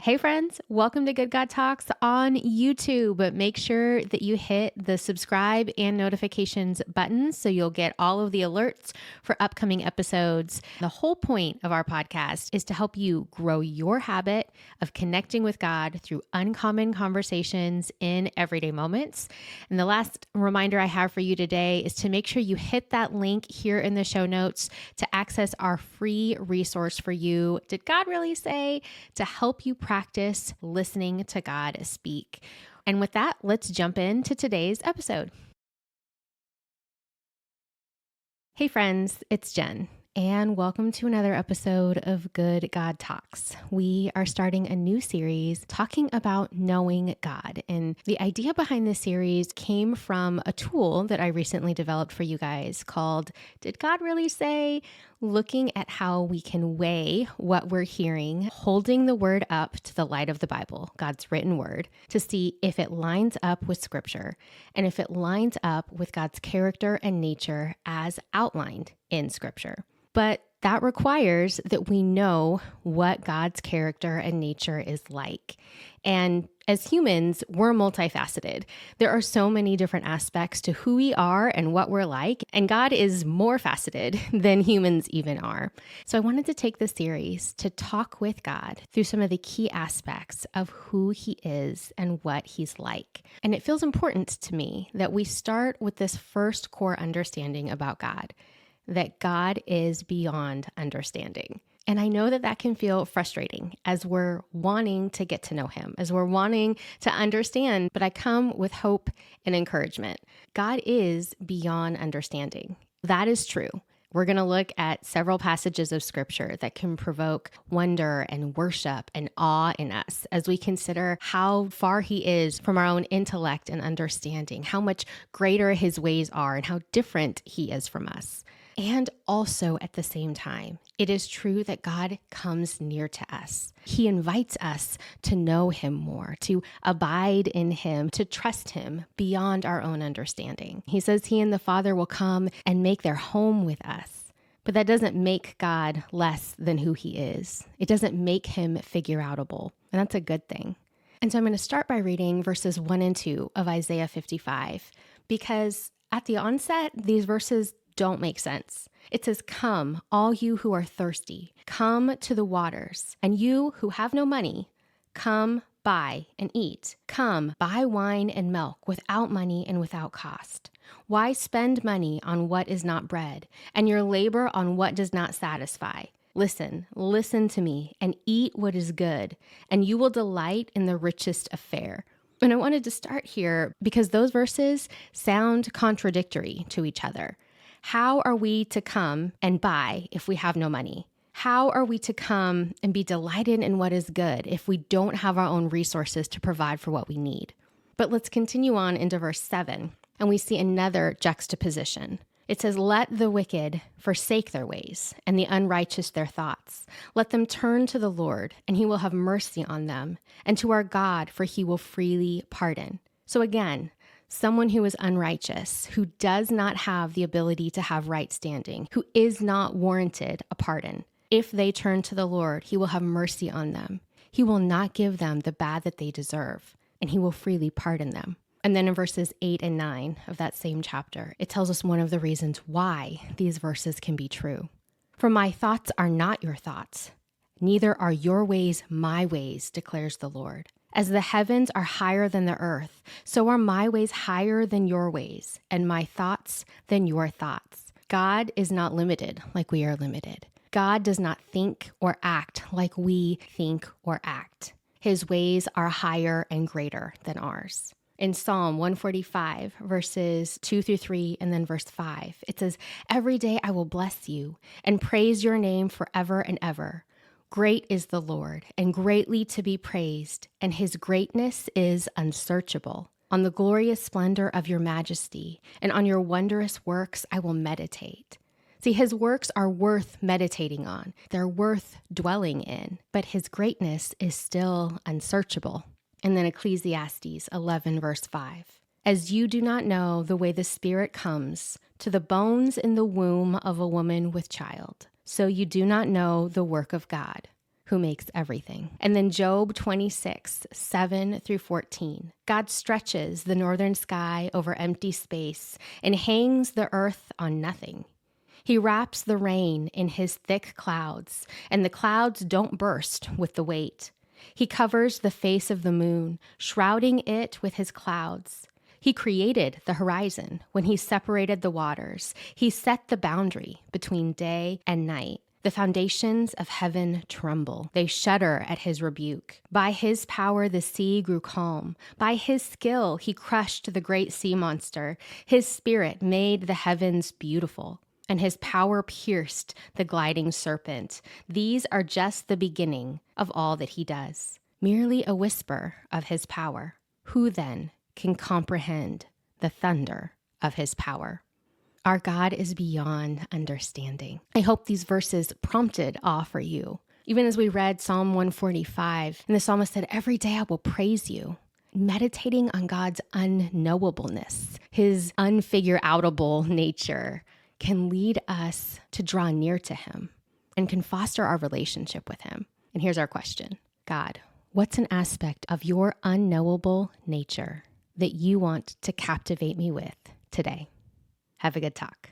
Hey friends, welcome to Good God Talks on YouTube. Make sure that you hit the subscribe and notifications buttons so you'll get all of the alerts for upcoming episodes. The whole point of our podcast is to help you grow your habit of connecting with God through uncommon conversations in everyday moments. And the last reminder I have for you today is to make sure you hit that link here in the show notes to access our free resource for you. Did God really say? To help you practice listening to God speak. And with that, let's jump into today's episode. Hey friends, it's Jen, and welcome to another episode of Good God Talks. We are starting a new series talking about knowing God. And the idea behind this series came from a tool that I recently developed for you guys called Did God Really Say? Looking at how we can weigh what we're hearing, holding the word up to the light of the Bible, God's written word, to see if it lines up with scripture and if it lines up with God's character and nature as outlined in scripture. But that requires that we know what God's character and nature is like. And as humans, we're multifaceted. There are so many different aspects to who we are and what we're like, and God is more faceted than humans even are. So I wanted to take this series to talk with God through some of the key aspects of who he is and what he's like. And it feels important to me that we start with this first core understanding about God, that God is beyond understanding. And I know that that can feel frustrating as we're wanting to get to know him, as we're wanting to understand, but I come with hope and encouragement. God is beyond understanding. That is true. We're going to look at several passages of scripture that can provoke wonder and worship and awe in us as we consider how far he is from our own intellect and understanding, how much greater his ways are and how different he is from us. And also at the same time, it is true that God comes near to us. He invites us to know him more, to abide in him, to trust him beyond our own understanding. He says he and the Father will come and make their home with us. But that doesn't make God less than who he is. It doesn't make him figure outable. And that's a good thing. And so I'm going to start by reading verses 1 and 2 of Isaiah 55, because at the onset, these verses don't make sense. It says, "Come, all you who are thirsty, come to the waters, and you who have no money, come buy and eat. Come, buy wine and milk without money and without cost. Why spend money on what is not bread, and your labor on what does not satisfy? Listen to me, and eat what is good, and you will delight in the richest of fare." And I wanted to start here because those verses sound contradictory to each other. How are we to come and buy if we have no money? How are we to come and be delighted in what is good if we don't have our own resources to provide for what we need? But let's continue on into verse 7, and we see another juxtaposition. It says, "Let the wicked forsake their ways, and the unrighteous their thoughts. Let them turn to the Lord, and he will have mercy on them, and to our God, for he will freely pardon." So again, someone who is unrighteous, who does not have the ability to have right standing, who is not warranted a pardon. If they turn to the Lord, he will have mercy on them. He will not give them the bad that they deserve, and he will freely pardon them. And then in verses 8 and 9 of that same chapter, it tells us one of the reasons why these verses can be true. "For my thoughts are not your thoughts, neither are your ways my ways, declares the Lord. As the heavens are higher than the earth, so are my ways higher than your ways, and my thoughts than your thoughts." God is not limited like we are limited. God does not think or act like we think or act. His ways are higher and greater than ours. In Psalm 145, verses 2 through 3, and then verse 5, it says, "Every day I will bless you and praise your name forever and ever. Great is the Lord, and greatly to be praised, and his greatness is unsearchable. On the glorious splendor of your majesty, and on your wondrous works I will meditate." See, his works are worth meditating on. They're worth dwelling in, but his greatness is still unsearchable. And then Ecclesiastes 11, verse 5. "As you do not know the way the Spirit comes to the bones in the womb of a woman with child, so you do not know the work of God, who makes everything. And then Job 26, 7 through 14. God stretches the northern sky over empty space and hangs the earth on nothing. He wraps the rain in his thick clouds, and the clouds don't burst with the weight. He covers the face of the moon, shrouding it with his clouds. He created the horizon when he separated the waters. He set the boundary between day and night. The foundations of heaven tremble. They shudder at his rebuke. By his power, the sea grew calm. By his skill, he crushed the great sea monster. His spirit made the heavens beautiful, and his power pierced the gliding serpent. These are just the beginning of all that he does, merely a whisper of his power. Who then can comprehend the thunder of his power? Our God is beyond understanding. I hope these verses prompted awe for you. Even as we read Psalm 145, and the psalmist said, "Every day I will praise you." Meditating on God's unknowableness, his unfigure-outable nature, can lead us to draw near to him and can foster our relationship with him. And here's our question. God, what's an aspect of your unknowable nature that you want to captivate me with today? Have a good talk.